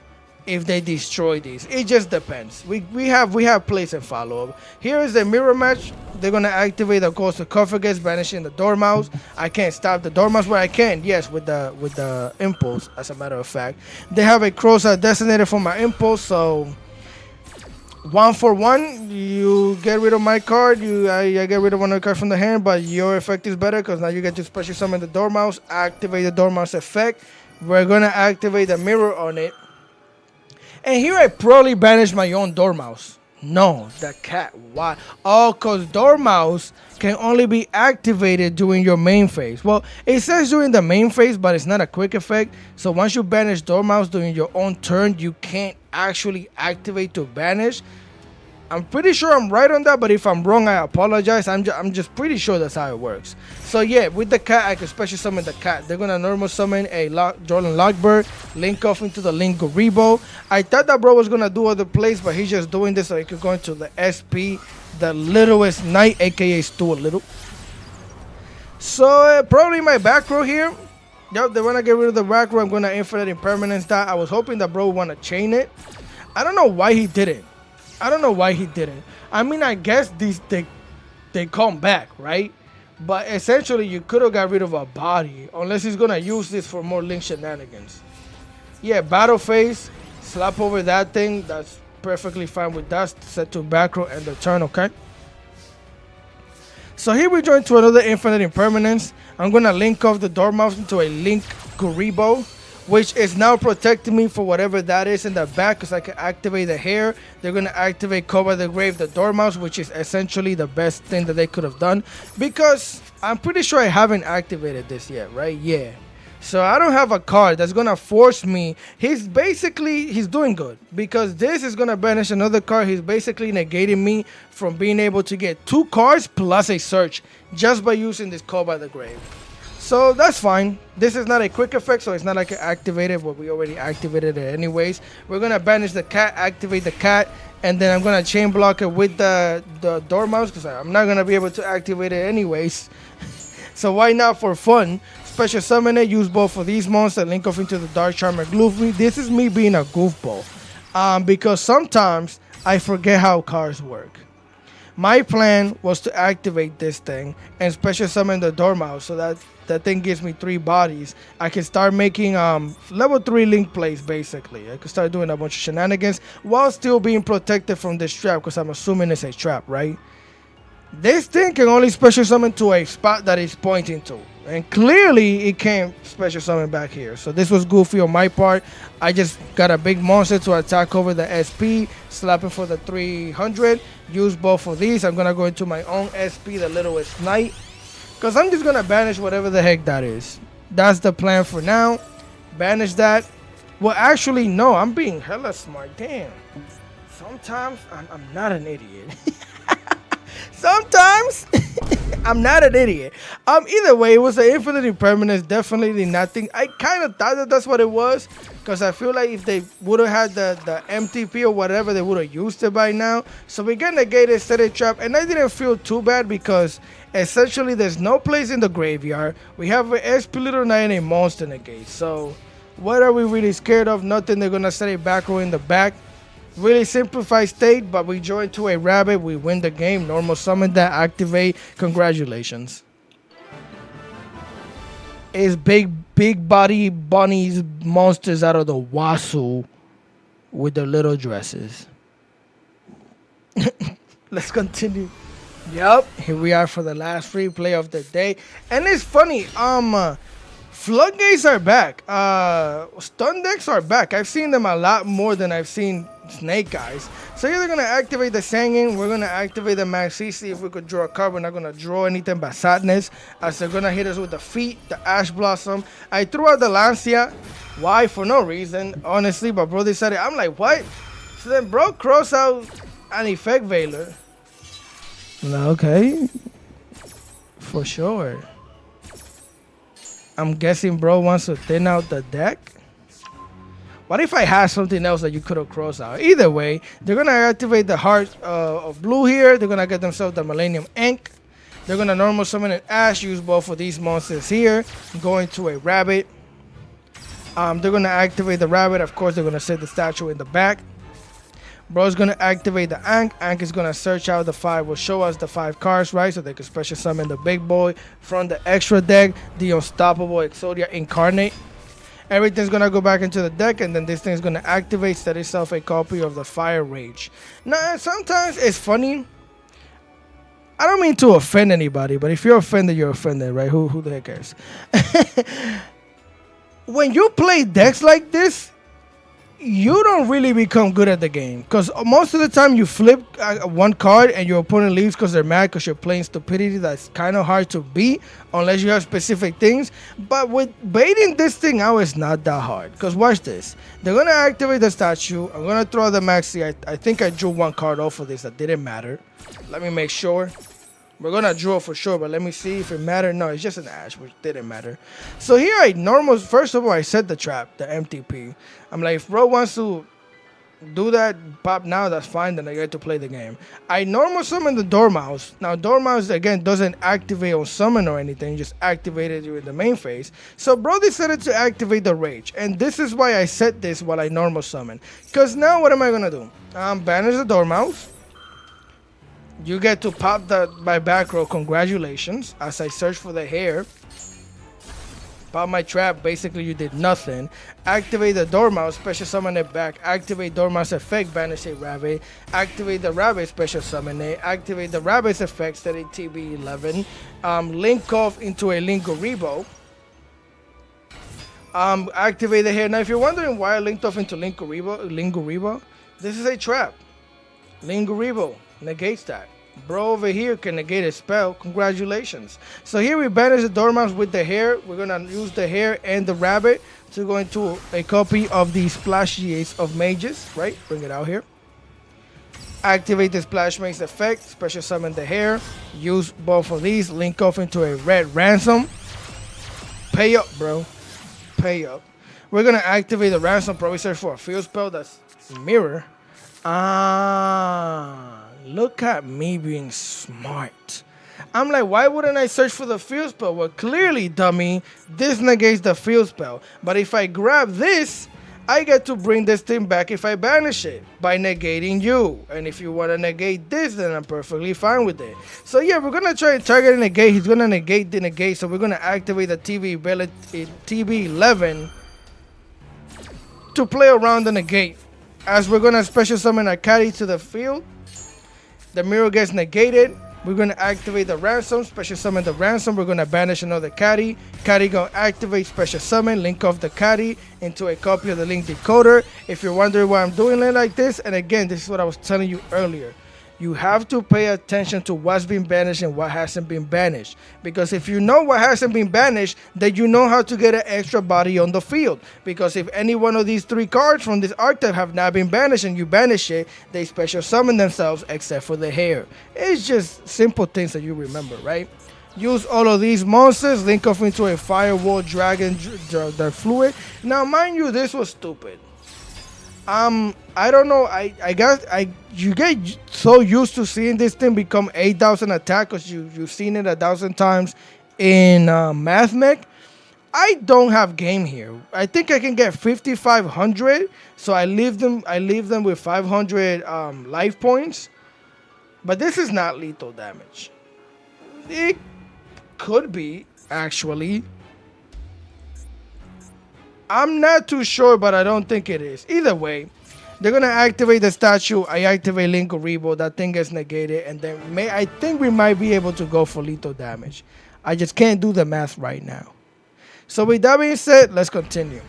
if they destroy these. It just depends. We have plays and follow-up. Here is the mirror match. They're gonna activate the Gold Sarcophagus, banishing the Dormouse. I can't stop the Dormouse, but I can, yes, with the Impulse, as a matter of fact. They have a Crow's designated for my Impulse, so 1 for 1. You get rid of my card. I get rid of 1 of the cards from the hand, but your effect is better because now you get to special summon the Dormouse, activate the Dormouse effect. We're gonna activate the mirror on it. And here I probably banished my own Dormouse. No, the cat. Why? Oh, because Dormouse can only be activated during your main phase. Well, it says during the main phase, but it's not a quick effect. So once you banish Dormouse during your own turn, you can't actually activate to banish. I'm pretty sure I'm right on that, but if I'm wrong, I apologize. I'm just pretty sure that's how it works. So yeah, with the cat, I can special summon the cat. They're gonna normal summon a Jordan Lockbird, link off into the Link Garibo. I thought that bro was gonna do other plays, but he's just doing this so he could go into the SP, the littlest knight, aka Stuart Little. So probably my back row here. Yep, they wanna get rid of the back row. I'm gonna infinite impermanence that. I was hoping that bro would wanna chain it. I don't know why he didn't. I don't know why he didn't. I mean, I guess they come back, right? But essentially, you could have got rid of a body, unless he's gonna use this for more Link shenanigans. Yeah, battle phase, slap over that thing. That's perfectly fine with that. Set to back row and the turn, okay? So here we join to another infinite impermanence. I'm gonna link off the Dormouse into a Link Garibo, which is now protecting me for whatever that is in the back, because I can activate the hair. They're going to activate Cover the Grave, the Dormouse, which is essentially the best thing that they could have done, because I'm pretty sure I haven't activated this yet, right? Yeah. So I don't have a card that's going to force me. He's doing good, because this is going to banish another card. He's basically negating me from being able to get 2 cards plus a search just by using this Cover the Grave. So that's fine. This is not a quick effect, so it's not like I activated, but we already activated it anyways. We're gonna banish the cat, activate the cat, and then I'm gonna chain block it with the Dormouse, because I'm not gonna be able to activate it anyways. So why not for fun? Special summon it, use both of these monsters, link off into the Dark Charmer Gloofy. This is me being a goofball, because sometimes I forget how cards work. My plan was to activate this thing and special summon the Dormouse, so that thing gives me 3 bodies. I can start making level 3 link plays, basically. I can start doing a bunch of shenanigans while still being protected from this trap, because I'm assuming it's a trap, right? This thing can only special summon to a spot that it's pointing to. And clearly, it can't special summon back here. So this was goofy on my part. I just got a big monster to attack over the SP, slapping for the 300. Use both of these. I'm going to go into my own SP, the littlest knight, because I'm just going to banish whatever the heck that is. That's the plan for now. Banish that. Well, actually, no. I'm being hella smart. Damn. Sometimes I'm not an idiot. Sometimes I'm not an idiot. Either way, it was an infinite impermanence. Definitely nothing. I kind of thought that that's what it was, because I feel like if they would have had the MTP or whatever, they would have used it by now. So we got negated, set a trap, and I didn't feel too bad, because essentially there's no place in the graveyard. We have an SP Little Knight and a monster negate. So what are we really scared of? Nothing. They're gonna set a back row in the back. Really simplified state, but we join to a rabbit. We win the game. Normal summon that, activate. Congratulations. It's big body bunnies, monsters out of the wazoo with their little dresses. Let's continue. Yep, here we are for the last free play of the day. And it's funny, floodgates are back. Stun decks are back. I've seen them a lot more than I've seen Snake Eyes. So either gonna activate the Sangin, we're gonna activate the Maxi, see if we could draw a card. We're not gonna draw anything but sadness, as they're gonna hit us with the feet, the Ash Blossom. I threw out the Lancia. Why? For no reason, honestly, but bro decided. I'm like, what? So then bro cross out an Effect Veiler. Okay, for sure. I'm guessing bro wants to thin out the deck. What if I had something else that you could have crossed out? Either way, they're going to activate the Heart of Blue here. They're going to get themselves the Millennium Ink. They're going to normal summon an Ash, use both of these monsters here, go into a Rabbit. They're going to activate the Rabbit. Of course, they're going to set the statue in the back. Bro's going to activate the Ankh. Ankh is going to search out the 5. Will show us the 5 cards, right? So they can special summon the big boy from the extra deck, the Unstoppable Exodia Incarnate. Everything's going to go back into the deck, and then this thing's going to activate, set itself a copy of the Fire Rage. Now, sometimes it's funny. I don't mean to offend anybody, but if you're offended, you're offended, right? Who the heck cares? When you play decks like this, you don't really become good at the game because most of the time you flip one card and your opponent leaves because they're mad because you're playing stupidity. That's kind of hard to beat unless you have specific things. But with baiting this thing out, it's not that hard because watch this. They're going to activate the statue. I'm going to throw the maxi. I think I drew one card off of this that didn't matter. Let me make sure. We're going to draw for sure, but let me see if it mattered. No, it's just an ash, which didn't matter. So here first of all, I set the trap, the MTP. I'm like, if bro wants to do that, pop now, that's fine. Then I get to play the game. I normal summon the Dormouse. Now, Dormouse, again, doesn't activate on summon or anything. Just activated you in the main phase. So bro decided to activate the Rage. And this is why I set this while I normal summon. Because now what am I going to do? Banish the Dormouse. You get to pop my back row. Congratulations. As I search for the hair. Pop my trap. Basically, you did nothing. Activate the Dormouse. Special summon it back. Activate Dormouse effect. Banish a rabbit. Activate the rabbit. Special summon it. Activate the rabbit's effect. Set a TB11. Link off into a Linguribo. Activate the hair. Now, if you're wondering why I linked off into Linguribo, this is a trap. Linguribo negates that. Bro over here can negate a spell. Congratulations. So here we banish the Dormouse with the hair. We're going to use the hair and the rabbit to go into a copy of the Splashy Ace of Mages. Right? Bring it out here. Activate the Splash Mage effect. Special summon the hair. Use both of these. Link off into a red ransom. Pay up, bro. Pay up. We're going to activate the ransom. Probably search for a field spell. That's mirror. Look at me being smart. I'm like, why wouldn't I search for the field spell? Well, clearly, dummy, this negates the field spell. But if I grab this, I get to bring this thing back if I banish it by negating you. And if you want to negate this, then I'm perfectly fine with it. So yeah, we're going to try and target and negate. He's going to negate the negate. So we're going to activate the TB11 to play around the negate. As we're going to special summon a caddy to the field, the mirror gets negated. We're going to activate the ransom, special summon the ransom. We're going to banish another caddy. Caddy going to activate special summon, link off the caddy into a copy of the link decoder. If you're wondering why I'm doing it like this, and again, this is what I was telling you earlier. You have to pay attention to what's been banished and what hasn't been banished. Because if you know what hasn't been banished, then you know how to get an extra body on the field. Because if any one of these 3 cards from this archetype have not been banished and you banish it, they special summon themselves except for the hair. It's just simple things that you remember, right? Use all of these monsters, link off into a firewall dragon the fluid. Now, mind you, this was stupid. I don't know. I guess you get so used to seeing this thing become 8,000 attack because you've seen it 1,000 times in Math Mech. I don't have game here. I think I can get 5,500, so I leave them with 500 life points. But this is not lethal damage. It could be actually. I'm not too sure, but I don't think it is. Either way, they're going to activate the statue. I activate Linguribo. That thing gets negated. And then I think we might be able to go for lethal damage. I just can't do the math right now. So with that being said, let's continue.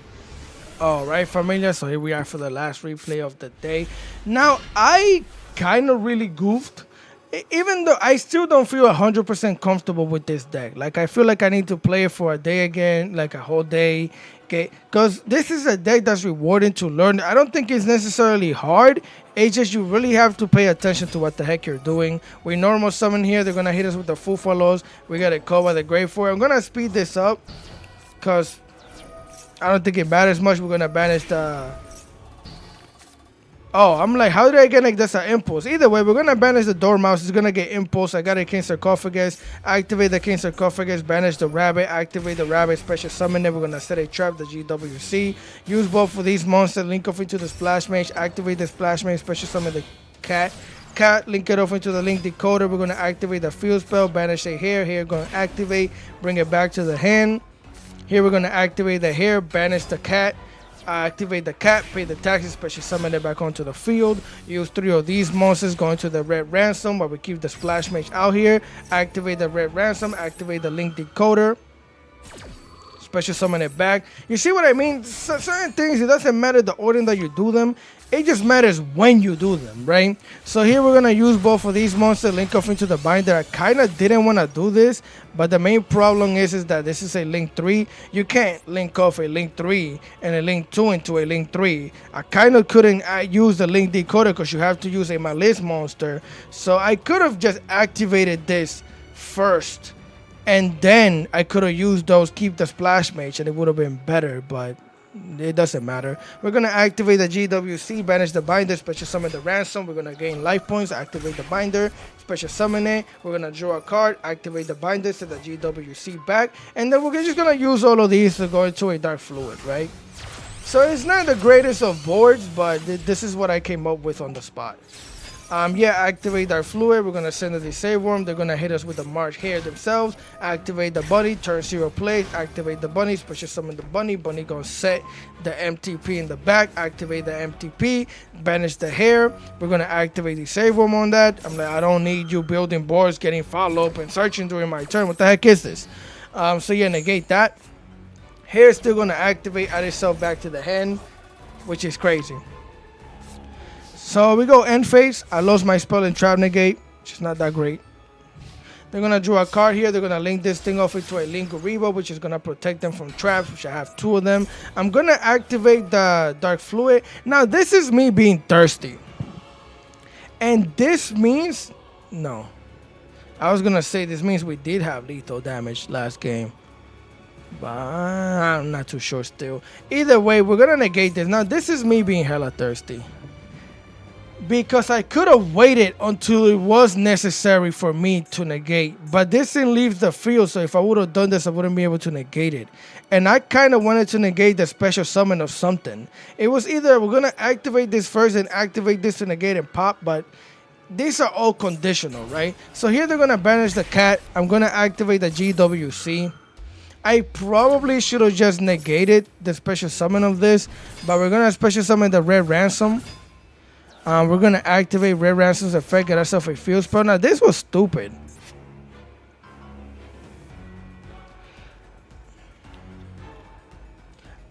All right, familia. So here we are for the last replay of the day. Now, I kind of really goofed. Even though I still don't feel 100% comfortable with this deck. Like, I feel like I need to play it for a day again, like a whole day. Okay, because this is a deck that's rewarding to learn. I don't think it's necessarily hard. It's just you really have to pay attention to what the heck you're doing. We normal summon here. They're going to hit us with the Fufalos. We got a Koba, the Grave 4. I'm going to speed this up because I don't think it matters much. We're going to banish the... Oh, I'm like, how did I get like this an impulse? Either way, we're going to banish the Dormouse. It's going to get impulse. I got a King Sarcophagus. Activate the King Sarcophagus. Banish the rabbit. Activate the rabbit. Special summon it. We're going to set a trap, the GWC. Use both of these monsters. Link off into the Splash Mage. Activate the Splash Mage. Special summon the cat. Link it off into the link decoder. We're going to activate the field spell. Banish a hair. Hair going to activate. Bring it back to the hand. Here we're going to activate the hair. Banish the cat. Activate the cat, pay the taxes, special summon it back onto the field. Use 3 of these monsters going to the red ransom while we keep the Splash Mage out here. Activate the red ransom, activate the link decoder. special summon it back. You see what I mean? Certain things, it doesn't matter the order that you do them. It just matters when you do them, right? So here we're going to use both of these monsters, link off into the binder. I kind of didn't want to do this, but the main problem is that this is a link 3. You can't link off a link 3 and a link 2 into a link 3. I kind of couldn't use the link decoder because you have to use a Maliss monster. So I could have just activated this first, and then I could have used those, keep the splash mage, and it would have been better, but it doesn't matter. We're going to activate the GWC, banish the binder, special summon the ransom. We're going to gain life points, activate the binder, special summon it. We're going to draw a card, activate the binder, send the GWC back, and then we're just going to use all of these to go into a dark fluid, right? So it's not the greatest of boards, but this is what I came up with on the spot. Yeah, activate our fluid. We're gonna send the Disable Worm. They're gonna hit us with the March Hare themselves. Activate the bunny, turn 0 place. Activate the bunny, special summon the bunny. Bunny gonna set the MTP in the back. Activate the MTP, banish the hare. We're gonna activate the Disable Worm on that. I'm like, I don't need you building boards, getting follow up and searching during my turn. What the heck is this? So yeah, negate that. Hare's still gonna activate, add itself back to the hand, which is crazy. So we go end phase. I lost my spell in trap negate, which is not that great. They're going to draw a card here. They're going to link this thing off into a Link Rebo, which is going to protect them from traps, which I have 2 of them. I'm going to activate the Dark Fluid. Now, this is me being thirsty. And this means... No. I was going to say this means we did have lethal damage last game. But I'm not too sure still. Either way, we're going to negate this. Now, this is me being hella thirsty. Because I could have waited until it was necessary for me to negate. But this thing leaves the field, so if I would have done this, I wouldn't be able to negate it. And I kind of wanted to negate the special summon of something. It was either we're going to activate this first and activate this to negate and pop, but these are all conditional, right? So here they're going to banish the cat. I'm going to activate the GWC. I probably should have just negated the special summon of this, but we're going to special summon the Red Ransom. We're going to activate Red Ransom's effect, get ourselves a field spell. Now, this was stupid.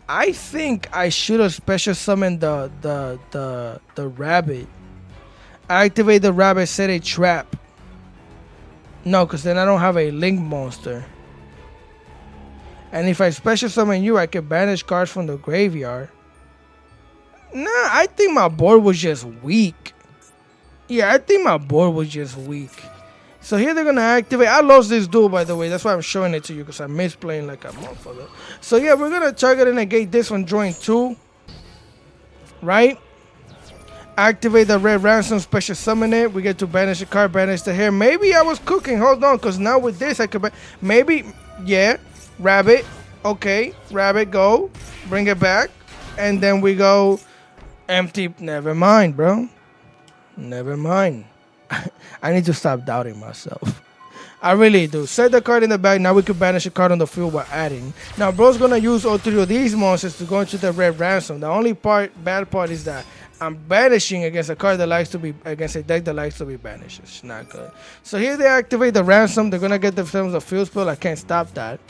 I think I should have special summoned the rabbit. Activate the rabbit, set a trap. No, because then I don't have a link monster. And if I special summon you, I can banish cards from the graveyard. Nah, I think my board was just weak. Yeah, I think my board was just weak. So here they're going to activate. I lost this duel, by the way. That's why I'm showing it to you, because I missed playing like a motherfucker. So yeah, we're going to target and negate this one, drawing 2. Right? Activate the Red Ransom, special summon it. We get to banish the card, banish the hair. Maybe I was cooking. Hold on, because now with this, I could... Maybe, yeah, rabbit. Okay, rabbit, go. Bring it back. And then we go... Empty. Never mind, bro. Never mind. I need to stop doubting myself. I really do. Set the card in the back. Now we can banish a card on the field while adding. Now, bro's going to use all 3 of these monsters to go into the Red Ransom. The only bad part is that I'm banishing against a card that likes to be, against a deck that likes to be banished. It's not good. So here they activate the Ransom. They're going to get themselves a field spell. I can't stop that.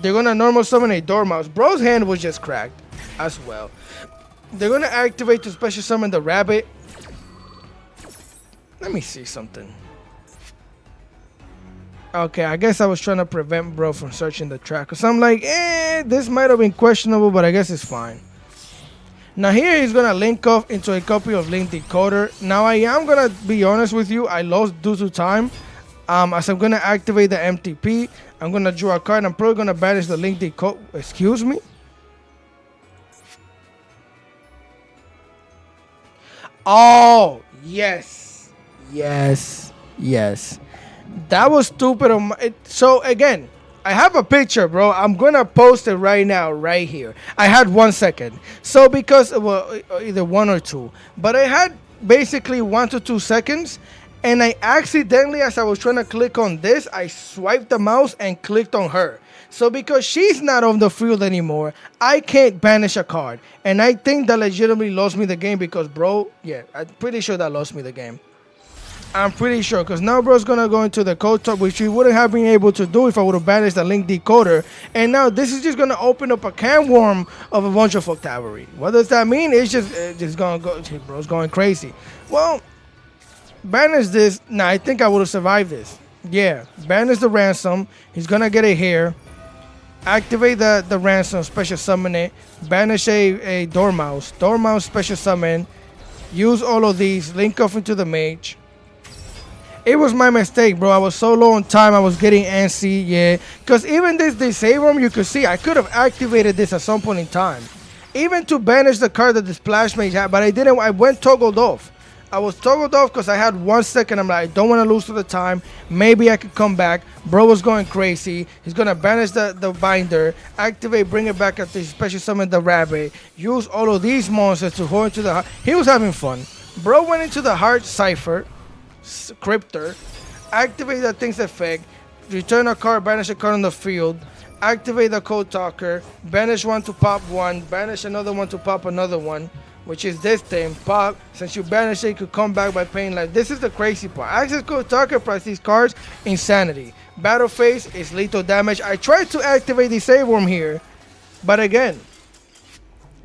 They're going to normal summon a Dormouse. Bro's hand was just cracked as well. They're going to activate to special summon the rabbit. Let me see something. Okay, I guess I was trying to prevent bro from searching the track. Because I'm like, this might have been questionable, but I guess it's fine. Now here he's going to link off into a copy of Link Decoder. Now I am going to be honest with you. I lost due to time. As I'm going to activate the MTP, I'm going to draw a card. I'm probably going to banish the Link Decoder. Excuse me? Oh, yes. Yes. Yes. That was stupid. So, again, I have a picture, bro. I'm going to post it right now, right here. I had 1 second. So, because, well, either 1 or 2. But I had basically 1 to 2 seconds. And I accidentally, as I was trying to click on this, I swiped the mouse and clicked on her. So because she's not on the field anymore, I can't banish a card. And I think that legitimately lost me the game because, bro, yeah, I'm pretty sure that lost me the game. I'm pretty sure, because now bro's gonna go into the code top, which we wouldn't have been able to do if I would have banished the link decoder. And now this is just gonna open up a can worm of a bunch of Octavery. What does that mean? It's just gonna go. Bro's going crazy. Well, banish this. Nah, I think I would have survived this. Yeah, banish the ransom. He's gonna get it here. Activate the ransom, special summon it. Banish a Dormouse. Dormouse special summon. Use all of these. Link off into the mage. It was my mistake, bro. I was so low on time. I was getting antsy, yeah. Because even this disable room, you could see I could have activated this at some point in time. Even to banish the card that the Splash Mage had, but I didn't. I went toggled off. I was toggled off because I had 1 second. I'm like, I don't want to lose to the time. Maybe I could come back. Bro was going crazy. He's going to banish the binder. Activate, bring it back at the special summon the rabbit. Use all of these monsters to hold into the heart. He was having fun. Bro went into the heart cipher. Cryptor, activate that thing's effect, return a card, banish a card on the field, activate the code talker, banish one to pop one, banish another one to pop another one, which is this thing, pop. Since you banish it, you could come back by paying life. This is the crazy part. Access code talker price these cards, insanity. Battle phase is lethal damage. I tried to activate the save worm here, but again,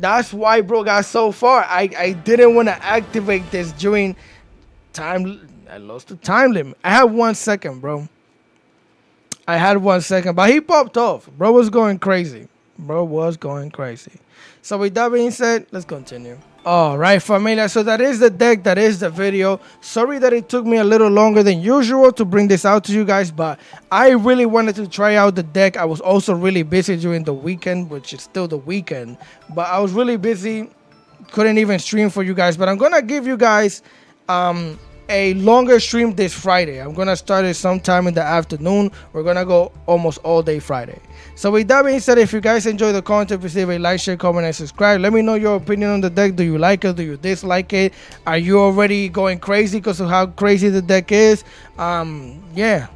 that's why bro got so far. I didn't want to activate this during time. I lost the time limit. I had 1 second, bro. I had 1 second, but he popped off. Bro was going crazy. Bro was going crazy. So with that being said, let's continue. All right, familia. So that is the deck. That is the video. Sorry that it took me a little longer than usual to bring this out to you guys, but I really wanted to try out the deck. I was also really busy during the weekend, which is still the weekend, but I was really busy. Couldn't even stream for you guys, but I'm gonna give you guys a longer stream this Friday. I'm gonna start it sometime in the afternoon. We're gonna go almost all day Friday. So with that being said, if you guys enjoy the content, please leave a like, share, comment, and subscribe. Let me know your opinion on the deck. Do you like it? Do you dislike it? Are you already going crazy because of how crazy the deck is? Yeah.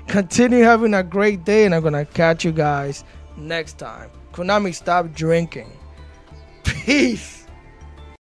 Continue having a great day, and I'm gonna catch you guys next time. Konami, stop drinking. Peace.